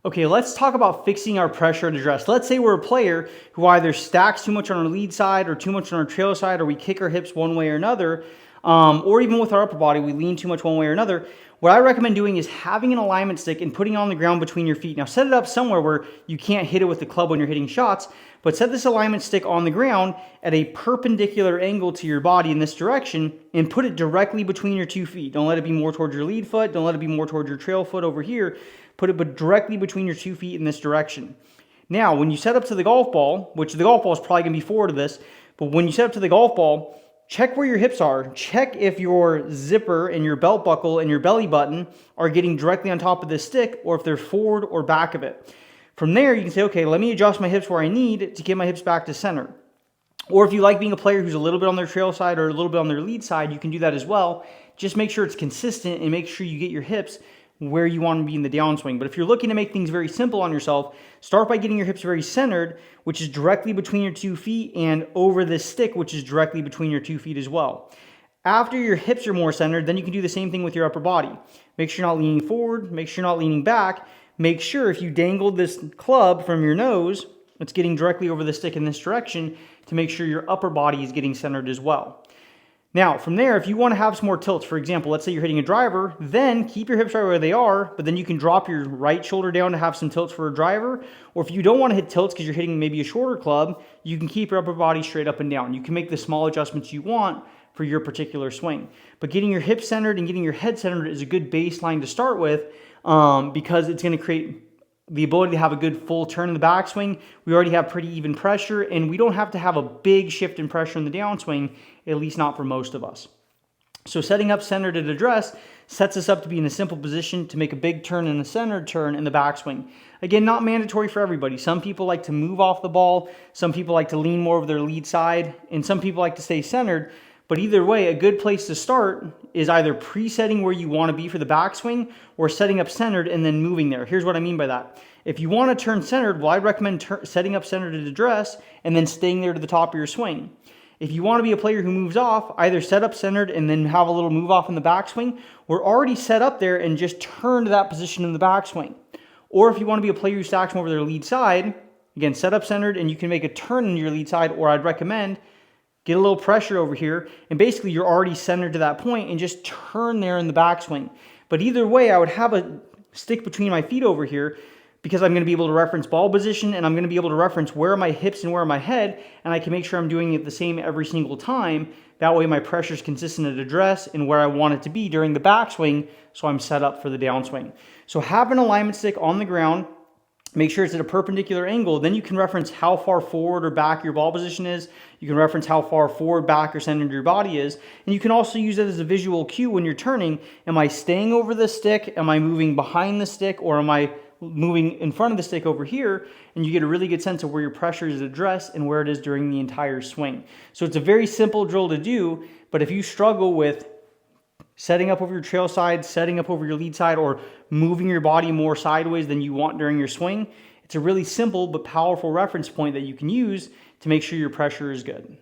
Okay, let's talk about fixing our pressure at address. Let's say we're a player who either stacks too much on our lead side or too much on our trail side, or we kick our hips one way or another, or even with our upper body, we lean too much one way or another. What I recommend doing is having an alignment stick and putting it on the ground between your feet. Now set it up somewhere where you can't hit it with the club when you're hitting shots, but set this alignment stick on the ground at a perpendicular angle to your body in this direction and put it directly between your 2 feet. Don't let it be more towards your lead foot. Don't let it be more towards your trail foot over here. Put it directly between your 2 feet in this direction. Now, when you set up to the golf ball, which the golf ball is probably going to be forward of this, but when you set up to the golf ball, check where your hips are. Check if your zipper and your belt buckle and your belly button are getting directly on top of this stick, or if they're forward or back of it. From there, you can say, okay, let me adjust my hips where I need to get my hips back to center. Or if you like being a player who's a little bit on their trail side or a little bit on their lead side, you can do that as well. Just make sure it's consistent and make sure you get your hips where you want to be in the downswing. But if you're looking to make things very simple on yourself, start by getting your hips very centered, which is directly between your 2 feet, and over this stick, which is directly between your 2 feet as well. After your hips are more centered, then you can do the same thing with your upper body. Make sure you're not leaning forward, make sure you're not leaning back. Make sure if you dangled this club from your nose, it's getting directly over the stick in this direction to make sure your upper body is getting centered as well. Now, from there, if you want to have some more tilts, for example, let's say you're hitting a driver, then keep your hips right where they are, but then you can drop your right shoulder down to have some tilts for a driver. Or if you don't want to hit tilts because you're hitting maybe a shorter club, you can keep your upper body straight up and down. You can make the small adjustments you want for your particular swing. But getting your hips centered and getting your head centered is a good baseline to start with, because it's going to create the ability to have a good full turn in the backswing. We already have pretty even pressure, and we don't have to have a big shift in pressure in the downswing, at least not for most of us. So setting up centered at address sets us up to be in a simple position to make a big turn and a centered turn in the backswing. Again, not mandatory for everybody. Some people like to move off the ball, some people like to lean more over their lead side, and some people like to stay centered. But either way, a good place to start is either presetting where you want to be for the backswing or setting up centered and then moving there. Here's what I mean by that. If you want to turn centered, well, I'd recommend setting up centered at address and then staying there to the top of your swing. If you want to be a player who moves off, either set up centered and then have a little move off in the backswing, or already set up there and just turn to that position in the backswing. Or if you want to be a player who stacks them over their lead side, again, set up centered and you can make a turn in your lead side, or I'd recommend get a little pressure over here, and basically you're already centered to that point and just turn there in the backswing. But either way, I would have a stick between my feet over here because I'm going to be able to reference ball position, and I'm going to be able to reference where are my hips and where are my head, and I can make sure I'm doing it the same every single time. That way my pressure is consistent at address and where I want it to be during the backswing, so I'm set up for the downswing. So have an alignment stick on the ground. Make sure it's at a perpendicular angle. Then you can reference how far forward or back your ball position is. You can reference how far forward, back, or centered your body is. And you can also use it as a visual cue when you're turning. Am I staying over the stick? Am I moving behind the stick? Or am I moving in front of the stick over here? And you get a really good sense of where your pressure is at address and where it is during the entire swing. So it's a very simple drill to do, but if you struggle with setting up over your trail side, setting up over your lead side, or moving your body more sideways than you want during your swing, it's a really simple but powerful reference point that you can use to make sure your pressure is good.